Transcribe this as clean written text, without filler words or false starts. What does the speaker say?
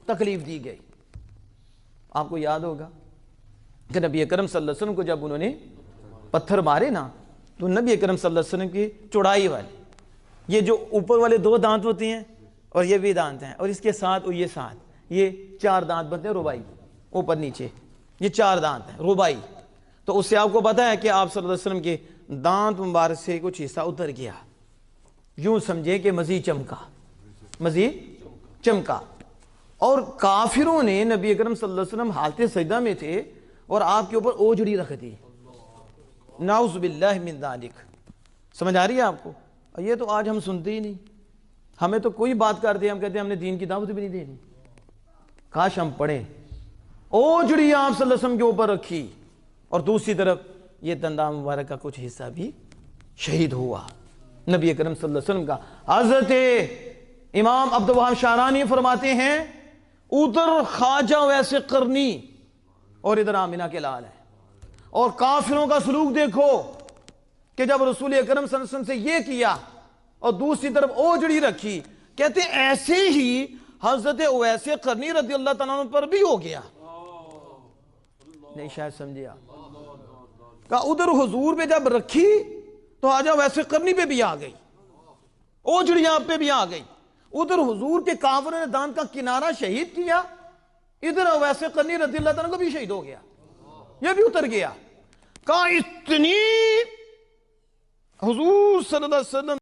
تکلیف دی گئی. آپ کو یاد ہوگا کہ نبی اکرم صلی اللہ علیہ وسلم کو جب انہوں نے پتھر مارے نا تو نبی اکرم صلی اللہ علیہ وسلم کی چوڑائی والے یہ جو اوپر والے 2 دانت ہوتے ہیں اور یہ بھی دانت ہیں اور اس کے ساتھ اور یہ ساتھ یہ 4 دانت بنتے ہیں ربائی اوپر نیچے یہ 4 دانت ہیں ربائی. تو اس سے آپ کو پتا ہے کہ آپ صلی اللہ علیہ وسلم کے دانت مبارک سے کچھ حصہ اتر گیا. یوں سمجھے کہ مزید چمکا. اور کافروں نے نبی اکرم صلی اللہ علیہ وسلم حالت سجدہ میں تھے اور آپ کے اوپر اوجھڑی رکھ دی. نعوذ باللہ من ذالک. سمجھ آ رہی ہے آپ کو؟ یہ تو آج ہم سنتے ہی نہیں. ہمیں تو کوئی بات کرتے ہیں ہم کہتے ہیں ہم نے دین کی دعوت بھی نہیں دینی. کاش ہم پڑھیں. اوجھڑی آپ صلی اللہ علیہ وسلم کے اوپر رکھی اور دوسری طرف یہ دنداں مبارک کا کچھ حصہ بھی شہید ہوا نبی اکرم صلی اللہ علیہ وسلم کا. حضرت امام عبد الوہاب شعرانی فرماتے ہیں ادھر خواجہ ویسے قرنی اور ادھر آمنہ کے لال ہے. اور کافروں کا سلوک دیکھو کہ جب رسول اکرم صلی اللہ علیہ وسلم سے یہ کیا اور دوسری طرف اوجڑی رکھی کہتے ہیں ایسے ہی حضرت اویس قرنی رضی اللہ تعالیٰ عنہ پر بھی ہو گیا. نہیں شاید سمجھے آپ. کہا ادھر حضور پہ جب رکھی تو آجا ویسے قرنی پہ بھی آ گئی اوجڑیاں آپ پہ بھی آ گئی. ادھر حضور کے کافروں نے دانت کا کنارہ شہید کیا ادھر ویسے قرنی رضی اللہ تعالیٰ کو بھی شہید ہو گیا یہ بھی اتر گیا. کہا اتنی حضور صلی اللہ علیہ وسلم